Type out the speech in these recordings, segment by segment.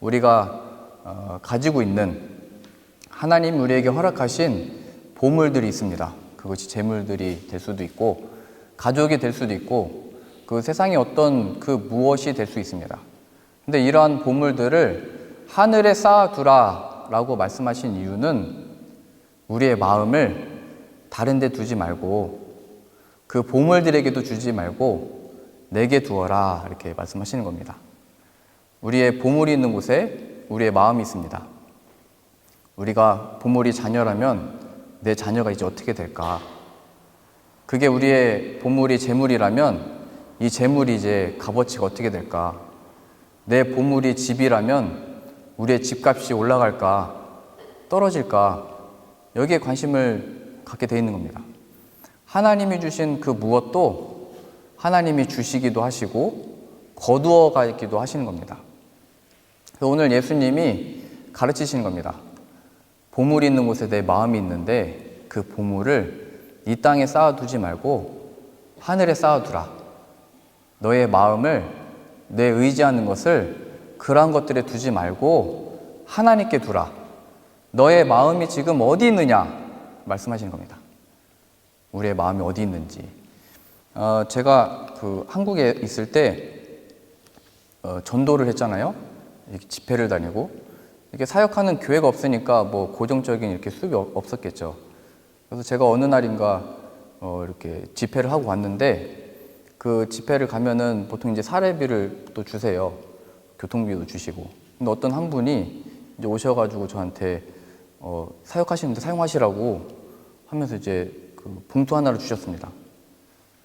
우리가 가지고 있는 하나님 우리에게 허락하신 보물들이 있습니다. 그것이 재물들이 될 수도 있고 가족이 될 수도 있고 그 세상의 어떤 그 무엇이 될 수 있습니다. 근데 이러한 보물들을 하늘에 쌓아두라 라고 말씀하신 이유는 우리의 마음을 다른 데 두지 말고 그 보물들에게도 주지 말고 내게 두어라 이렇게 말씀하시는 겁니다. 우리의 보물이 있는 곳에 우리의 마음이 있습니다. 우리가 보물이 자녀라면 내 자녀가 이제 어떻게 될까? 그게 우리의 보물이 재물이라면 이 재물이 이제 값어치가 어떻게 될까? 내 보물이 집이라면 우리의 집값이 올라갈까? 떨어질까? 여기에 관심을 갖게 돼 있는 겁니다. 하나님이 주신 그 무엇도 하나님이 주시기도 하시고 거두어 가기도 하시는 겁니다. 오늘 예수님이 가르치시는 겁니다. 보물이 있는 곳에 내 마음이 있는데 그 보물을 이 땅에 쌓아두지 말고 하늘에 쌓아두라. 너의 마음을 내 의지하는 것을 그러한 것들에 두지 말고 하나님께 두라. 너의 마음이 지금 어디 있느냐 말씀하시는 겁니다. 우리의 마음이 어디 있는지. 제가 한국에 있을 때 전도를 했잖아요. 이렇게 집회를 다니고 이렇게 사역하는 교회가 없으니까 뭐 고정적인 이렇게 수입이 없었겠죠. 그래서 제가 어느 날인가 이렇게 집회를 하고 왔는데 그 집회를 가면은 보통 이제 사례비를 또 주세요. 교통비도 주시고. 근데 어떤 한 분이 이제 오셔가지고 저한테 사역하시는데 사용하시라고 하면서 이제 그 봉투 하나를 주셨습니다.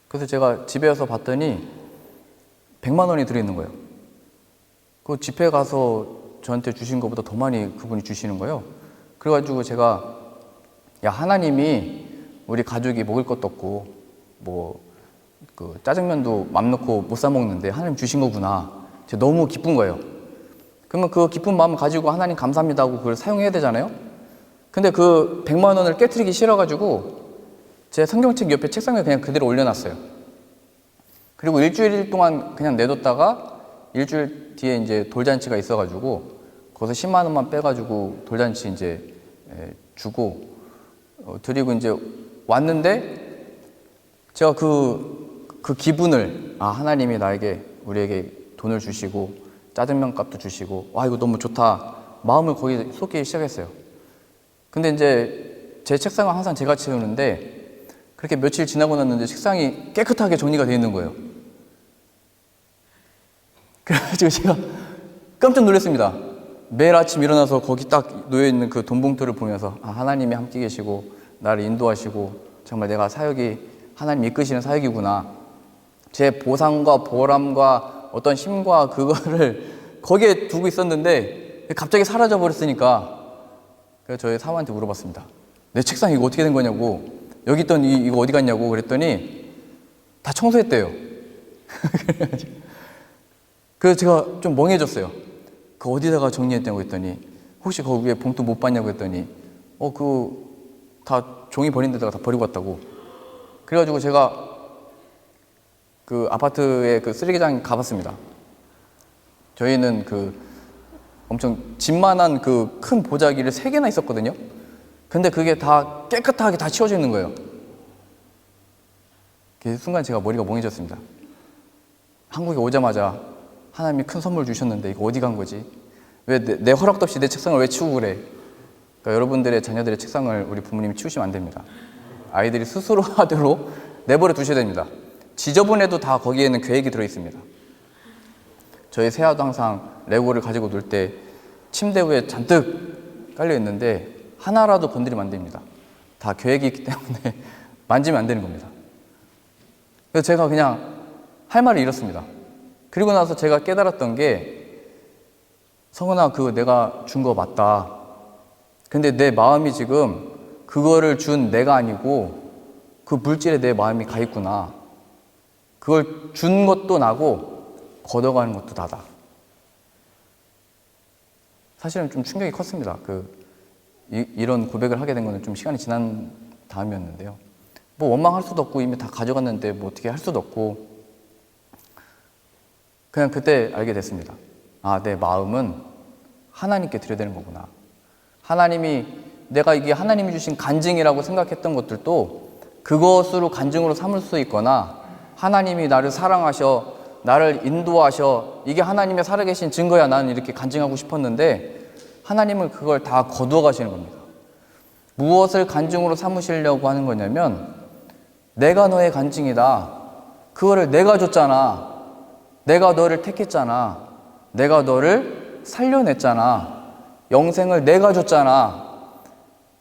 그래서 제가 집에 와서 봤더니 100만 원이 들어있는 거예요. 그 집회 가서 저한테 주신 것보다 더 많이 그분이 주시는 거예요. 그래가지고 제가 야, 하나님이 우리 가족이 먹을 것도 없고 뭐 그 짜장면도 맘 놓고 못 사 먹는데 하나님 주신 거구나. 제가 너무 기쁜 거예요. 그러면 그 기쁜 마음 가지고 하나님 감사합니다 하고 그걸 사용해야 되잖아요. 근데 그 100만 원을 깨트리기 싫어가지고 제 성경책 옆에 책상에 그냥 그대로 올려놨어요. 그리고 일주일 동안 그냥 내뒀다가 일주일 뒤에 이제 돌잔치가 있어가지고 거기서 10만 원만 빼가지고 돌잔치 이제 주고 드리고 이제 왔는데 제가 그 기분을 하나님이 나에게 우리에게 돈을 주시고 짜장면 값도 주시고 와 이거 너무 좋다 마음을 거기에 쏟기 시작했어요. 근데 이제 제 책상은 항상 제가 채우는데 그렇게 며칠 지나고 났는데 책상이 깨끗하게 정리가 되어 있는 거예요. 그래가지고 제가 깜짝 놀랐습니다. 매일 아침 일어나서 거기 딱 놓여있는 그 돈 봉투를 보면서 하나님이 함께 계시고 나를 인도하시고 정말 내가 사역이 하나님 이끄시는 사역이구나. 제 보상과 보람과 어떤 힘과 그거를 거기에 두고 있었는데 갑자기 사라져 버렸으니까 그래서 저희 사모한테 물어봤습니다. 내 책상 이거 어떻게 된 거냐고. 여기 있던 이거 어디 갔냐고 그랬더니 다 청소했대요. 그래서 제가 좀 멍해졌어요. 그 어디다가 정리했다고 했더니 혹시 거기 위에 봉투 못 봤냐고 했더니 다 종이 버린 데다가 다 버리고 왔다고. 그래가지고 제가 그 아파트에 그 쓰레기장 가봤습니다. 저희는 그 엄청 집만한 그 큰 보자기를 3개나 있었거든요. 근데 그게 다 깨끗하게 다 치워져 있는 거예요. 그 순간 제가 머리가 멍해졌습니다. 한국에 오자마자 하나님이 큰 선물 주셨는데 이거 어디 간 거지? 왜 내 허락도 없이 내 책상을 왜 치우고 그래? 그러니까 여러분들의 자녀들의 책상을 우리 부모님이 치우시면 안 됩니다. 아이들이 스스로 하도록 내버려 두셔야 됩니다. 지저분해도 다 거기에는 계획이 들어 있습니다. 저희 새아도 항상 레고를 가지고 놀 때 침대 위에 잔뜩 깔려 있는데 하나라도 건드리면 안 됩니다. 다 계획이 있기 때문에 만지면 안 되는 겁니다. 그래서 제가 그냥 할 말을 잃었습니다. 그리고 나서 제가 깨달았던 게 성은아 그거 내가 준 거 맞다. 근데 내 마음이 지금 그거를 준 내가 아니고 그 물질에 내 마음이 가 있구나. 그걸 준 것도 나고 걷어가는 것도 나다. 사실은 좀 충격이 컸습니다. 이런 고백을 하게 된 거는 좀 시간이 지난 다음이었는데요. 뭐 원망할 수도 없고 이미 다 가져갔는데 뭐 어떻게 할 수도 없고 그냥 그때 알게 됐습니다. 내 마음은 하나님께 드려야 되는 거구나. 하나님이, 내가 이게 하나님이 주신 간증이라고 생각했던 것들도 그것으로 간증으로 삼을 수 있거나, 하나님이 나를 사랑하셔, 나를 인도하셔, 이게 하나님의 살아계신 증거야, 나는 이렇게 간증하고 싶었는데 하나님은 그걸 다 거두어 가시는 겁니다. 무엇을 간증으로 삼으시려고 하는 거냐면, 내가 너의 간증이다, 그거를 내가 줬잖아, 내가 너를 택했잖아, 내가 너를 살려냈잖아, 영생을 내가 줬잖아.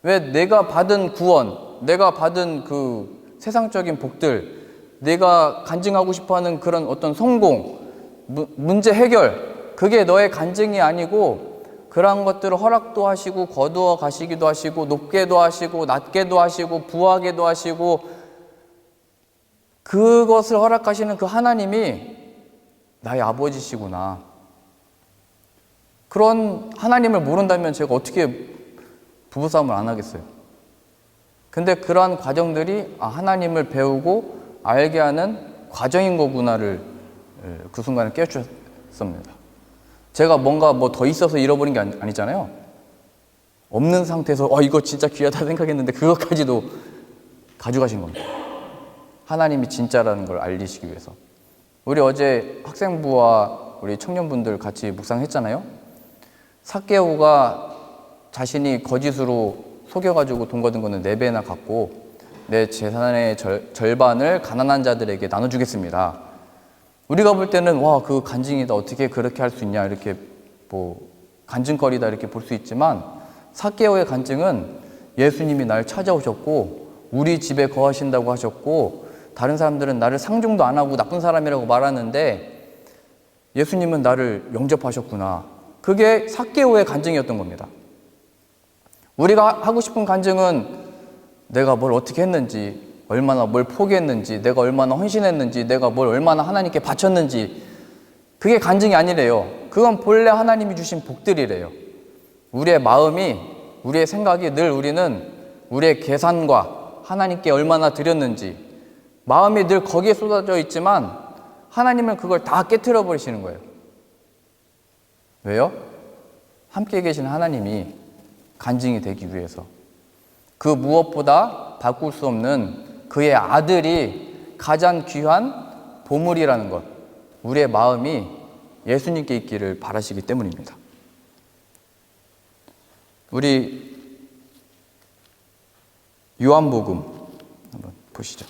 왜 내가 받은 구원, 내가 받은 그 세상적인 복들, 내가 간증하고 싶어하는 그런 어떤 성공, 문제 해결, 그게 너의 간증이 아니고 그런 것들을 허락도 하시고 거두어 가시기도 하시고 높게도 하시고 낮게도 하시고 부하게도 하시고, 그것을 허락하시는 그 하나님이 나의 아버지시구나. 그런 하나님을 모른다면 제가 어떻게 부부싸움을 안 하겠어요? 근데 그러한 과정들이 하나님을 배우고 알게 하는 과정인 거구나를 그 순간에 깨우쳤습니다. 제가 뭔가 뭐 더 있어서 잃어버린 게 아니잖아요. 없는 상태에서 이거 진짜 귀하다 생각했는데 그것까지도 가져가신 겁니다. 하나님이 진짜라는 걸 알리시기 위해서. 우리 어제 학생부와 우리 청년분들 같이 묵상했잖아요. 삭개오가 자신이 거짓으로 속여가지고 돈 거둔 거는 4배나 갚고 내 재산의 절반을 가난한 자들에게 나눠주겠습니다. 우리가 볼 때는 그 간증이다, 어떻게 그렇게 할 수 있냐, 이렇게 뭐 간증거리다 이렇게 볼 수 있지만, 삭개오의 간증은 예수님이 날 찾아오셨고 우리 집에 거하신다고 하셨고, 다른 사람들은 나를 상종도 안 하고 나쁜 사람이라고 말하는데 예수님은 나를 영접하셨구나. 그게 삭개오의 간증이었던 겁니다. 우리가 하고 싶은 간증은 내가 뭘 어떻게 했는지, 얼마나 뭘 포기했는지, 내가 얼마나 헌신했는지, 내가 뭘 얼마나 하나님께 바쳤는지, 그게 간증이 아니래요. 그건 본래 하나님이 주신 복들이래요. 우리의 마음이, 우리의 생각이 늘 우리는 우리의 계산과 하나님께 얼마나 드렸는지, 마음이 늘 거기에 쏟아져 있지만 하나님은 그걸 다 깨트려 버리시는 거예요. 왜요? 함께 계신 하나님이 간증이 되기 위해서. 그 무엇보다 바꿀 수 없는 그의 아들이 가장 귀한 보물이라는 것, 우리의 마음이 예수님께 있기를 바라시기 때문입니다. 우리 요한복음 한번 보시죠.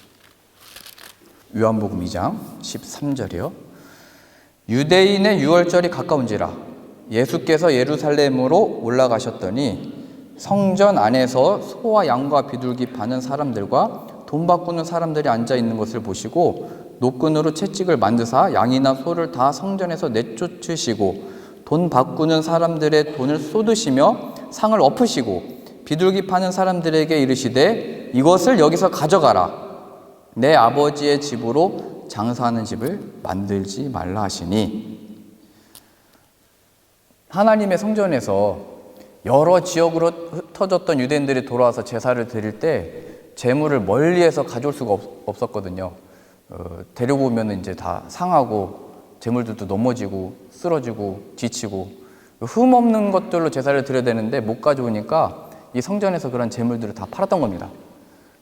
요한복음 2장 13절이요. 유대인의 유월절이 가까운지라 예수께서 예루살렘으로 올라가셨더니 성전 안에서 소와 양과 비둘기 파는 사람들과 돈 바꾸는 사람들이 앉아 있는 것을 보시고 노끈으로 채찍을 만드사 양이나 소를 다 성전에서 내쫓으시고 돈 바꾸는 사람들의 돈을 쏟으시며 상을 엎으시고 비둘기 파는 사람들에게 이르시되 이것을 여기서 가져가라. 내 아버지의 집으로 장사하는 집을 만들지 말라 하시니. 하나님의 성전에서 여러 지역으로 흩어졌던 유대인들이 돌아와서 제사를 드릴 때 제물을 멀리에서 가져올 수가 없었거든요. 데리고 오면 이제 다 상하고 제물들도 넘어지고 쓰러지고 지치고 흠 없는 것들로 제사를 드려야 되는데 못 가져오니까 이 성전에서 그런 제물들을 다 팔았던 겁니다.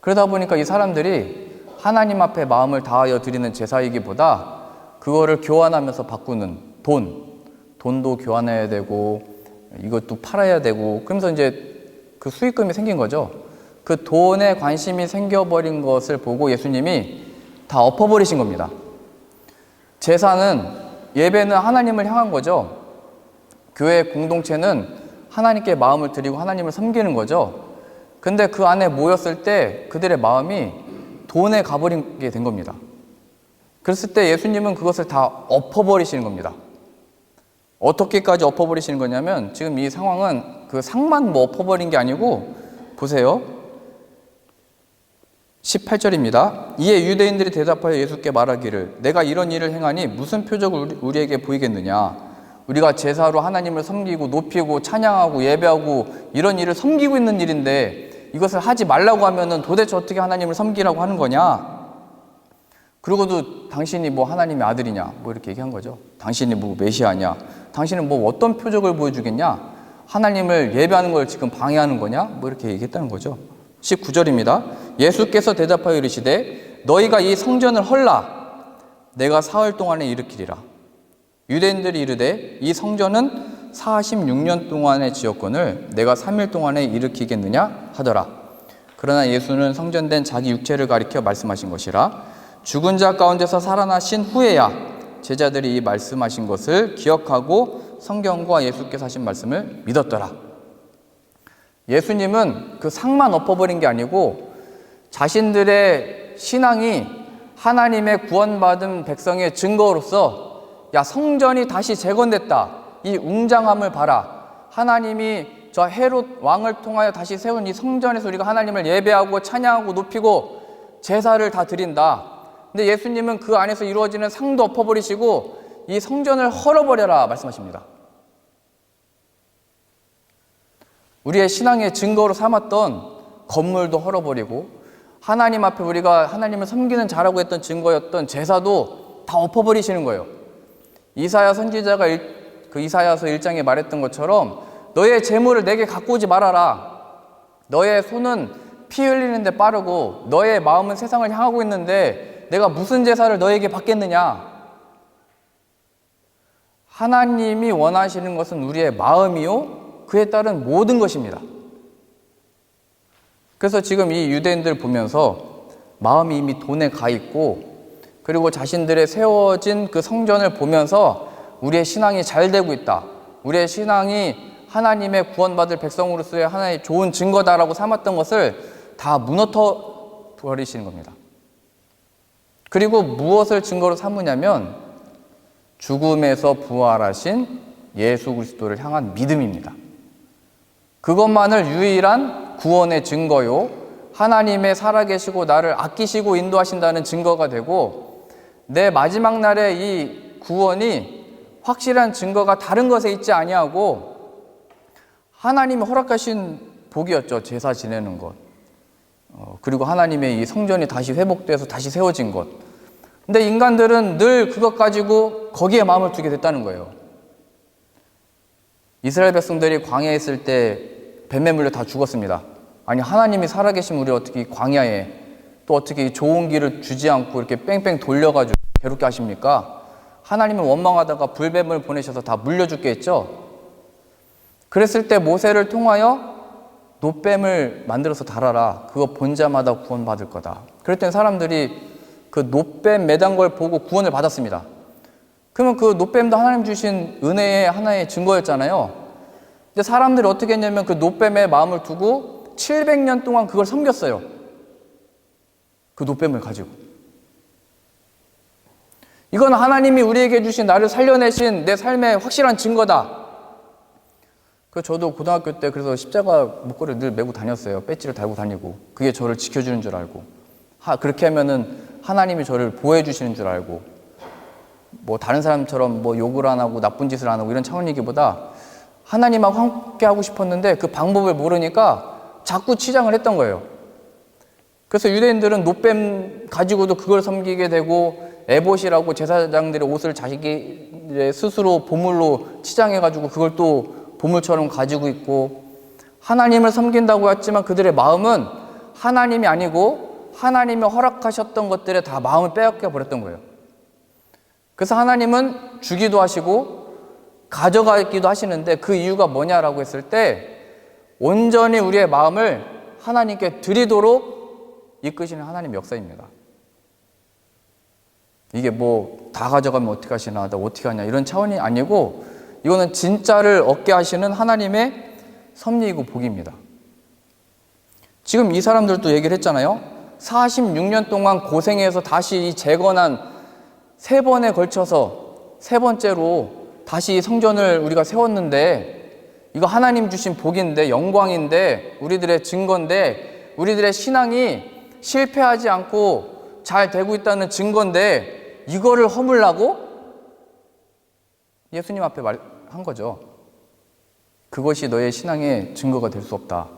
그러다 보니까 이 사람들이 하나님 앞에 마음을 다하여 드리는 제사이기보다 그거를 교환하면서 바꾸는 돈도 교환해야 되고 이것도 팔아야 되고, 그러면서 이제 그 수익금이 생긴 거죠. 그 돈에 관심이 생겨버린 것을 보고 예수님이 다 엎어버리신 겁니다. 제사는, 예배는 하나님을 향한 거죠. 교회 공동체는 하나님께 마음을 드리고 하나님을 섬기는 거죠. 근데 그 안에 모였을 때 그들의 마음이 돈에 가버리게 된 겁니다. 그랬을 때 예수님은 그것을 다 엎어버리시는 겁니다. 어떻게까지 엎어버리시는 거냐면, 지금 이 상황은 그 상만 뭐 엎어버린 게 아니고, 보세요. 18절입니다. 이에 유대인들이 대답하여 예수께 말하기를 내가 이런 일을 행하니 무슨 표적을 우리에게 보이겠느냐. 우리가 제사로 하나님을 섬기고 높이고 찬양하고 예배하고 이런 일을 섬기고 있는 일인데 이것을 하지 말라고 하면은 도대체 어떻게 하나님을 섬기라고 하는 거냐. 그러고도 당신이 뭐 하나님의 아들이냐 뭐 이렇게 얘기한 거죠. 당신이 뭐 메시아냐, 당신은 뭐 어떤 표적을 보여주겠냐. 하나님을 예배하는 걸 지금 방해하는 거냐? 뭐 이렇게 얘기했다는 거죠. 19절입니다. 예수께서 대답하여 이르시되 너희가 이 성전을 헐라 내가 사흘 동안에 일으키리라. 유대인들이 이르되 이 성전은 46년 동안에 지었거늘 내가 3일 동안에 일으키겠느냐 하더라. 그러나 예수는 성전된 자기 육체를 가리켜 말씀하신 것이라. 죽은 자 가운데서 살아나신 후에야 제자들이 이 말씀하신 것을 기억하고 성경과 예수께서 하신 말씀을 믿었더라. 예수님은 그 상만 엎어버린 게 아니고 자신들의 신앙이 하나님의 구원받은 백성의 증거로서 야, 성전이 다시 재건됐다. 이 웅장함을 봐라. 하나님이 저 헤롯 왕을 통하여 다시 세운 이 성전에서 우리가 하나님을 예배하고 찬양하고 높이고 제사를 다 드린다. 근데 예수님은 그 안에서 이루어지는 상도 엎어버리시고 이 성전을 헐어버려라 말씀하십니다. 우리의 신앙의 증거로 삼았던 건물도 헐어버리고 하나님 앞에 우리가 하나님을 섬기는 자라고 했던 증거였던 제사도 다 엎어버리시는 거예요. 이사야 선지자가 그 이사야서 1장에 말했던 것처럼 너의 재물을 내게 갖고 오지 말아라. 너의 손은 피 흘리는데 빠르고 너의 마음은 세상을 향하고 있는데 내가 무슨 제사를 너에게 받겠느냐. 하나님이 원하시는 것은 우리의 마음이요 그에 따른 모든 것입니다. 그래서 지금 이 유대인들 보면서 마음이 이미 돈에 가 있고 그리고 자신들의 세워진 그 성전을 보면서 우리의 신앙이 잘 되고 있다. 우리의 신앙이 하나님의 구원받을 백성으로서의 하나의 좋은 증거다라고 삼았던 것을 다 무너뜨려 버리시는 겁니다. 그리고 무엇을 증거로 삼으냐면 죽음에서 부활하신 예수 그리스도를 향한 믿음입니다. 그것만을 유일한 구원의 증거요, 하나님의 살아계시고 나를 아끼시고 인도하신다는 증거가 되고 내 마지막 날의 이 구원이 확실한 증거가 다른 것에 있지 아니하고 하나님이 허락하신 복이었죠. 제사 지내는 것. 그리고 하나님의 이 성전이 다시 회복돼서 다시 세워진 것. 근데 인간들은 늘 그것 가지고 거기에 마음을 두게 됐다는 거예요. 이스라엘 백성들이 광야에 있을 때 뱀에 물려 다 죽었습니다. 아니 하나님이 살아계신 우리 어떻게 광야에 또 어떻게 좋은 길을 주지 않고 이렇게 뺑뺑 돌려가지고 괴롭게 하십니까? 하나님은 원망하다가 불뱀을 보내셔서 다 물려 죽게 했죠. 그랬을 때 모세를 통하여 놋뱀을 만들어서 달아라. 그거 본 자마다 구원받을 거다. 그랬더니 사람들이 그 놋뱀 매단 걸 보고 구원을 받았습니다. 그러면 그 놋뱀도 하나님 주신 은혜의 하나의 증거였잖아요. 근데 사람들이 어떻게 했냐면 그 놋뱀에 마음을 두고 700년 동안 그걸 섬겼어요. 그 놋뱀을 가지고. 이건 하나님이 우리에게 주신 나를 살려내신 내 삶의 확실한 증거다. 저도 고등학교 때 그래서 십자가 목걸이를 늘 메고 다녔어요. 배지를 달고 다니고. 그게 저를 지켜주는 줄 알고. 그렇게 하면은 하나님이 저를 보호해 주시는 줄 알고. 뭐 다른 사람처럼 뭐 욕을 안 하고 나쁜 짓을 안 하고 이런 차원이기보다 하나님하고 함께 하고 싶었는데 그 방법을 모르니까 자꾸 치장을 했던 거예요. 그래서 유대인들은 놋뱀 가지고도 그걸 섬기게 되고 에봇이라고 제사장들의 옷을 자기 스스로 보물로 치장해가지고 그걸 또 보물처럼 가지고 있고 하나님을 섬긴다고 했지만 그들의 마음은 하나님이 아니고 하나님이 허락하셨던 것들에 다 마음을 빼앗겨 버렸던 거예요. 그래서 하나님은 주기도 하시고 가져가기도 하시는데 그 이유가 뭐냐라고 했을 때 온전히 우리의 마음을 하나님께 드리도록 이끄시는 하나님의 역사입니다. 이게 뭐 다 가져가면 어떻게 하시나 나 어떻게 하냐 이런 차원이 아니고 이거는 진짜를 얻게 하시는 하나님의 섭리이고 복입니다. 지금 이 사람들도 얘기를 했잖아요. 46년 동안 고생해서 다시 이 재건한 3번에 걸쳐서 3번째로 다시 성전을 우리가 세웠는데 이거 하나님 주신 복인데 영광인데 우리들의 증거인데 우리들의 신앙이 실패하지 않고 잘 되고 있다는 증거인데 이거를 허물라고? 예수님 앞에 말한 거죠. 그것이 너의 신앙의 증거가 될 수 없다.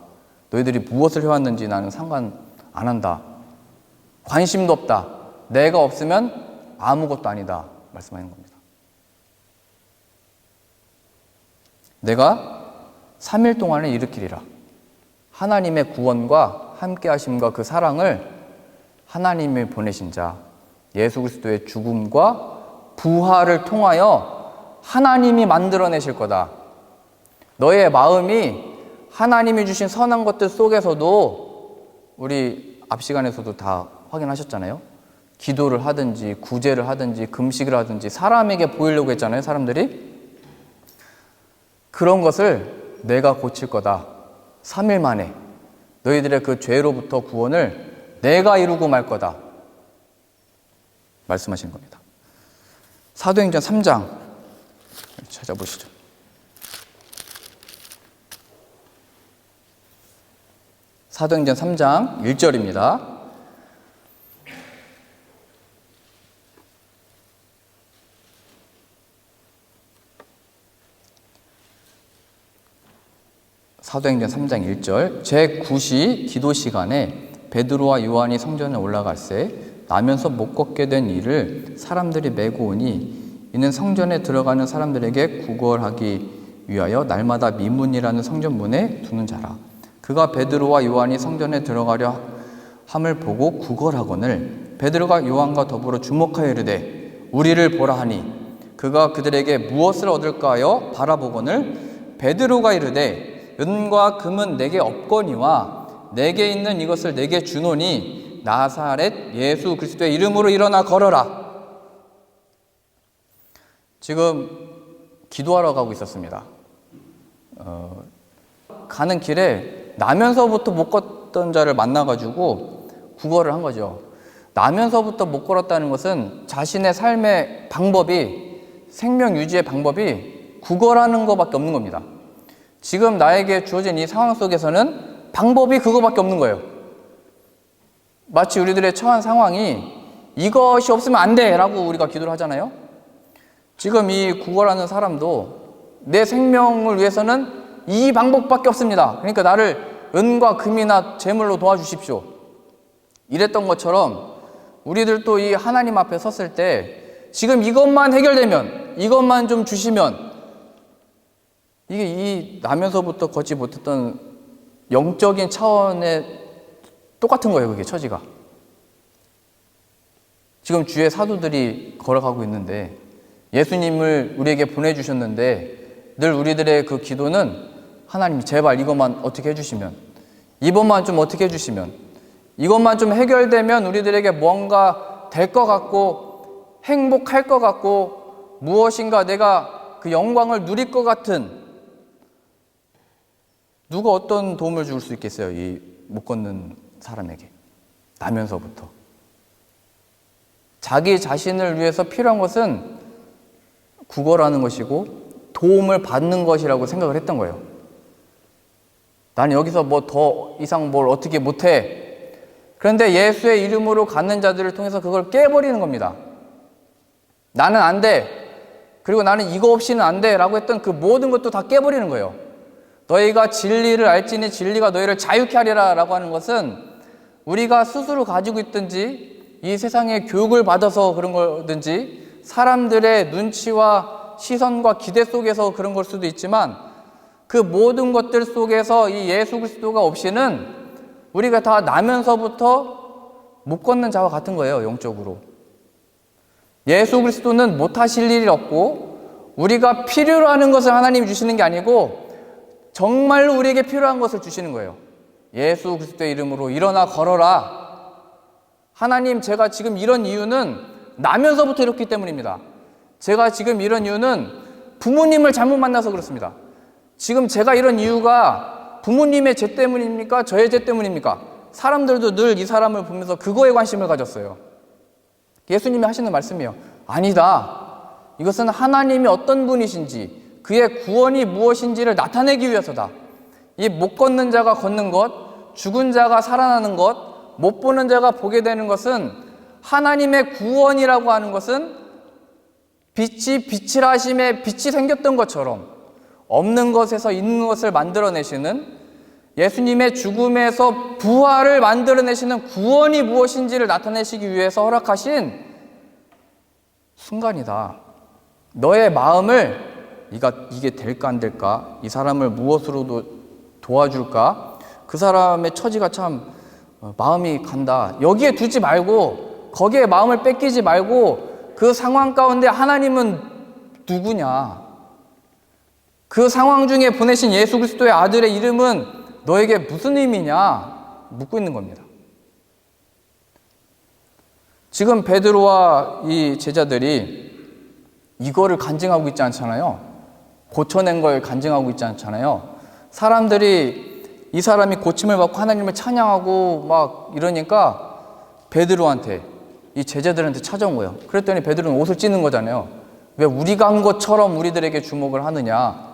너희들이 무엇을 해왔는지 나는 상관 안 한다. 관심도 없다. 내가 없으면 아무것도 아니다. 말씀하는 겁니다. 내가 3일 동안에 일으키리라. 하나님의 구원과 함께하심과 그 사랑을 하나님이 보내신 자 예수 그리스도의 죽음과 부활을 통하여 하나님이 만들어내실 거다. 너의 마음이 하나님이 주신 선한 것들 속에서도, 우리 앞 시간에서도 다 확인하셨잖아요. 기도를 하든지 구제를 하든지 금식을 하든지 사람에게 보이려고 했잖아요. 사람들이 그런 것을 내가 고칠 거다. 3일 만에 너희들의 그 죄로부터 구원을 내가 이루고 말 거다 말씀하신 겁니다. 사도행전 3장 찾아보시죠. 사도행전 3장 1절입니다. 사도행전 3장 1절 제9시 기도 시간에 베드로와 요한이 성전에 올라갈새 나면서 못 걷게 된 이를 사람들이 메고 오니 이는 성전에 들어가는 사람들에게 구걸하기 위하여 날마다 미문이라는 성전문에 두는 자라. 그가 베드로와 요한이 성전에 들어가려 함을 보고 구걸하거늘 베드로가 요한과 더불어 주목하여 이르되 우리를 보라 하니 그가 그들에게 무엇을 얻을까 하여 바라보거늘 베드로가 이르되 은과 금은 내게 없거니와 내게 있는 이것을 내게 주노니 나사렛 예수 그리스도의 이름으로 일어나 걸어라. 지금 기도하러 가고 있었습니다. 가는 길에 나면서부터 못 걷던 자를 만나가지고 구걸을 한 거죠. 나면서부터 못 걸었다는 것은 자신의 삶의 방법이, 생명 유지의 방법이 구걸하는 것밖에 없는 겁니다. 지금 나에게 주어진 이 상황 속에서는 방법이 그거밖에 없는 거예요. 마치 우리들의 처한 상황이 이것이 없으면 안 돼 라고 우리가 기도를 하잖아요. 지금 이 구걸하는 사람도 내 생명을 위해서는 이 방법밖에 없습니다. 그러니까 나를 은과 금이나 재물로 도와주십시오. 이랬던 것처럼 우리들도 이 하나님 앞에 섰을 때 지금 이것만 해결되면, 이것만 좀 주시면, 이게 이 나면서부터 걷지 못했던 영적인 차원에 똑같은 거예요. 그게 처지가. 지금 주의 사도들이 걸어가고 있는데 예수님을 우리에게 보내주셨는데 늘 우리들의 그 기도는 하나님 제발 이것만 어떻게 해주시면, 이번만 좀 어떻게 해주시면, 이것만 좀 해결되면 우리들에게 뭔가 될 것 같고 행복할 것 같고 무엇인가 내가 그 영광을 누릴 것 같은, 누가 어떤 도움을 줄 수 있겠어요? 이 못 걷는 사람에게. 나면서부터. 자기 자신을 위해서 필요한 것은 구걸하는 것이고 도움을 받는 것이라고 생각을 했던 거예요. 난 여기서 뭐 더 이상 뭘 어떻게 못해. 그런데 예수의 이름으로 갖는 자들을 통해서 그걸 깨버리는 겁니다. 나는 안 돼. 그리고 나는 이거 없이는 안 돼 라고 했던 그 모든 것도 다 깨버리는 거예요. 너희가 진리를 알지니 진리가 너희를 자유케 하리라 라고 하는 것은 우리가 스스로 가지고 있든지 이 세상의 교육을 받아서 그런 거든지 사람들의 눈치와 시선과 기대 속에서 그런 걸 수도 있지만 그 모든 것들 속에서 이 예수 그리스도가 없이는 우리가 다 나면서부터 못 걷는 자와 같은 거예요. 영적으로. 예수 그리스도는 못하실 일이 없고 우리가 필요로 하는 것을 하나님이 주시는 게 아니고 정말로 우리에게 필요한 것을 주시는 거예요. 예수 그리스도의 이름으로 일어나 걸어라. 하나님, 제가 지금 이런 이유는 나면서부터 이렇기 때문입니다. 제가 지금 이런 이유는 부모님을 잘못 만나서 그렇습니다. 지금 제가 이런 이유가 부모님의 죄 때문입니까? 저의 죄 때문입니까? 사람들도 늘 이 사람을 보면서 그거에 관심을 가졌어요. 예수님이 하시는 말씀이에요. 아니다. 이것은 하나님이 어떤 분이신지, 그의 구원이 무엇인지를 나타내기 위해서다. 이 못 걷는 자가 걷는 것, 죽은 자가 살아나는 것, 못 보는 자가 보게 되는 것은 하나님의 구원이라고 하는 것은 빛이 빛이라 하심에 빛이 생겼던 것처럼 없는 것에서 있는 것을 만들어내시는, 예수님의 죽음에서 부활을 만들어내시는 구원이 무엇인지를 나타내시기 위해서 허락하신 순간이다. 너의 마음을 이게 될까 안 될까? 이 사람을 무엇으로도 도와줄까? 그 사람의 처지가 참 마음이 간다. 여기에 두지 말고, 거기에 마음을 뺏기지 말고, 그 상황 가운데 하나님은 누구냐? 그 상황 중에 보내신 예수 그리스도의 아들의 이름은 너에게 무슨 의미냐? 묻고 있는 겁니다. 지금 베드로와 이 제자들이 이거를 간증하고 있지 않잖아요. 고쳐낸 걸 간증하고 있지 않잖아요. 사람들이 이 사람이 고침을 받고 하나님을 찬양하고 막 이러니까 베드로한테, 이 제자들한테 찾아온 거예요. 그랬더니 베드로는 옷을 찢는 거잖아요. 왜 우리가 한 것처럼 우리들에게 주목을 하느냐?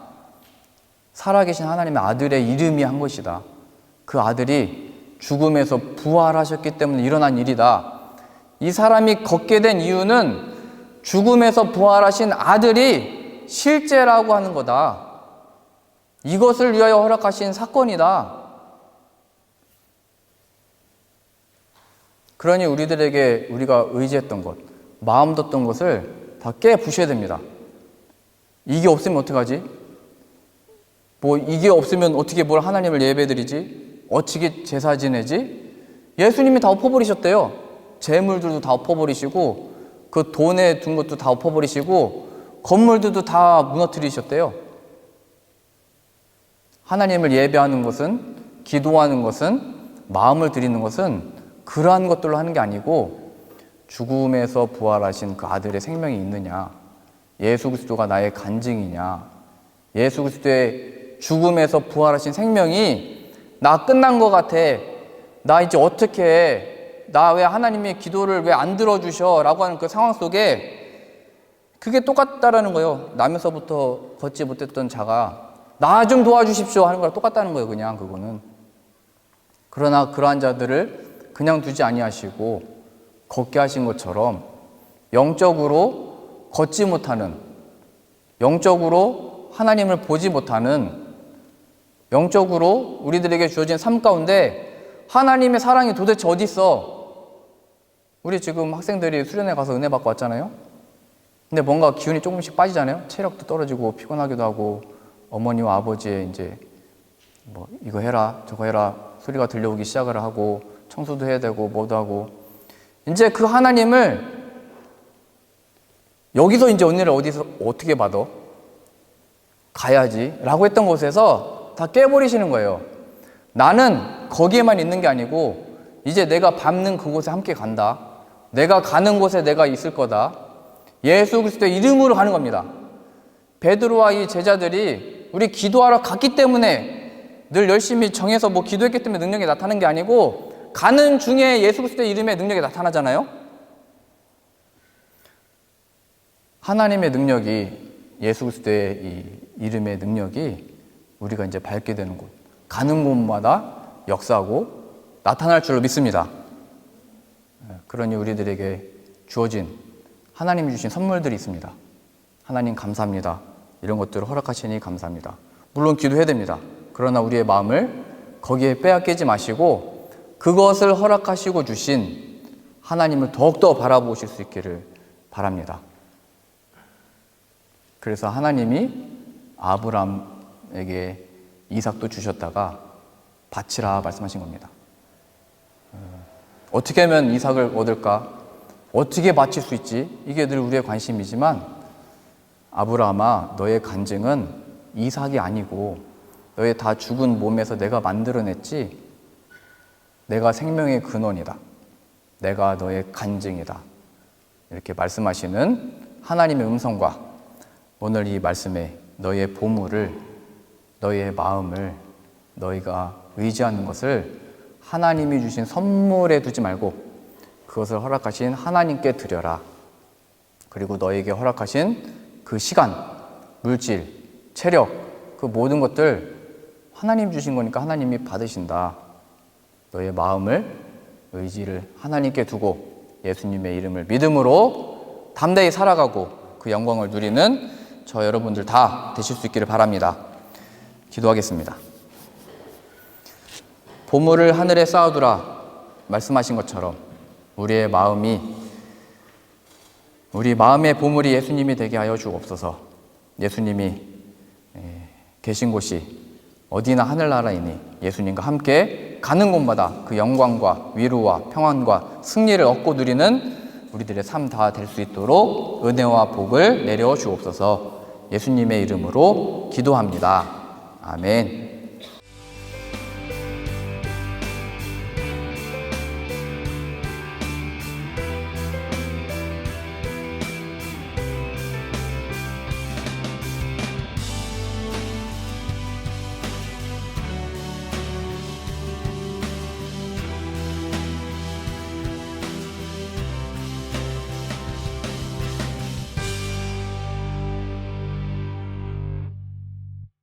살아계신 하나님의 아들의 이름이 한 것이다. 그 아들이 죽음에서 부활하셨기 때문에 일어난 일이다. 이 사람이 걷게 된 이유는 죽음에서 부활하신 아들이 실제라고 하는 거다. 이것을 위하여 허락하신 사건이다. 그러니 우리들에게 우리가 의지했던 것, 마음 뒀던 것을 다 깨부셔야 됩니다. 이게 없으면 어떡하지? 이게 없으면 어떻게 뭘 하나님을 예배드리지? 어떻게 제사 지내지? 예수님이 다 엎어버리셨대요. 재물들도 다 엎어버리시고, 그 돈에 둔 것도 다 엎어버리시고, 건물들도 다 무너뜨리셨대요. 하나님을 예배하는 것은, 기도하는 것은, 마음을 드리는 것은 그러한 것들로 하는 게 아니고, 죽음에서 부활하신 그 아들의 생명이 있느냐, 예수 그리스도가 나의 간증이냐, 예수 그리스도의 죽음에서 부활하신 생명이 나 끝난 것 같아, 나 이제 어떻게 해, 나 왜 하나님의 기도를 왜 안 들어주셔? 라고 하는 그 상황 속에 그게 똑같다라는 거예요. 나면서부터 걷지 못했던 자가 나 좀 도와주십시오 하는 거랑 똑같다는 거예요. 그냥 그거는. 그러나 그러한 자들을 그냥 두지 아니하시고 걷게 하신 것처럼 영적으로 걷지 못하는, 영적으로 하나님을 보지 못하는, 영적으로 우리들에게 주어진 삶 가운데 하나님의 사랑이 도대체 어디 있어? 우리 지금 학생들이 수련회 가서 은혜 받고 왔잖아요. 근데 뭔가 기운이 조금씩 빠지잖아요. 체력도 떨어지고 피곤하기도 하고, 어머니와 아버지의 이제 이거 해라 저거 해라 소리가 들려오기 시작을 하고, 청소도 해야 되고 뭐도 하고, 이제 그 하나님을 여기서 이제 은혜를 어디서 어떻게 받아? 가야지 라고 했던 곳에서 다 깨버리시는 거예요. 나는 거기에만 있는 게 아니고 이제 내가 밟는 그곳에 함께 간다. 내가 가는 곳에 내가 있을 거다. 예수 그리스도의 이름으로 가는 겁니다. 베드로와 이 제자들이 우리 기도하러 갔기 때문에, 늘 열심히 정해서 기도했기 때문에 능력이 나타나는 게 아니고 가는 중에 예수 그리스도의 이름의 능력이 나타나잖아요. 하나님의 능력이, 예수 그리스도의 이 이름의 능력이 우리가 이제 밟게 되는 곳, 가는 곳마다 역사하고 나타날 줄로 믿습니다. 그러니 우리들에게 주어진, 하나님이 주신 선물들이 있습니다. 하나님 감사합니다. 이런 것들을 허락하시니 감사합니다. 물론 기도해야 됩니다. 그러나 우리의 마음을 거기에 빼앗기지 마시고 그것을 허락하시고 주신 하나님을 더욱더 바라보실 수 있기를 바랍니다. 그래서 하나님이 아브람에게 이삭도 주셨다가 바치라 말씀하신 겁니다. 어떻게 하면 이삭을 얻을까? 어떻게 바칠 수 있지? 이게 늘 우리의 관심이지만, 아브라함아, 너의 간증은 이삭이 아니고 너의 다 죽은 몸에서 내가 만들어냈지, 내가 생명의 근원이다. 내가 너의 간증이다. 이렇게 말씀하시는 하나님의 음성과 오늘 이 말씀에 너의 보물을, 너의 마음을, 너희가 의지하는 것을 하나님이 주신 선물에 두지 말고 그것을 허락하신 하나님께 드려라. 그리고 너에게 허락하신 그 시간, 물질, 체력, 그 모든 것들 하나님 주신 거니까 하나님이 받으신다. 너의 마음을, 의지를 하나님께 두고 예수님의 이름을 믿음으로 담대히 살아가고 그 영광을 누리는 저 여러분들 다 되실 수 있기를 바랍니다. 기도하겠습니다. 보물을 하늘에 쌓아두라 말씀하신 것처럼 우리의 마음이, 우리 마음의 보물이 예수님이 되게 하여 주옵소서. 예수님이 계신 곳이 어디나 하늘나라이니 예수님과 함께 가는 곳마다 그 영광과 위로와 평안과 승리를 얻고 누리는 우리들의 삶 다 될 수 있도록 은혜와 복을 내려 주옵소서. 예수님의 이름으로 기도합니다. 아멘.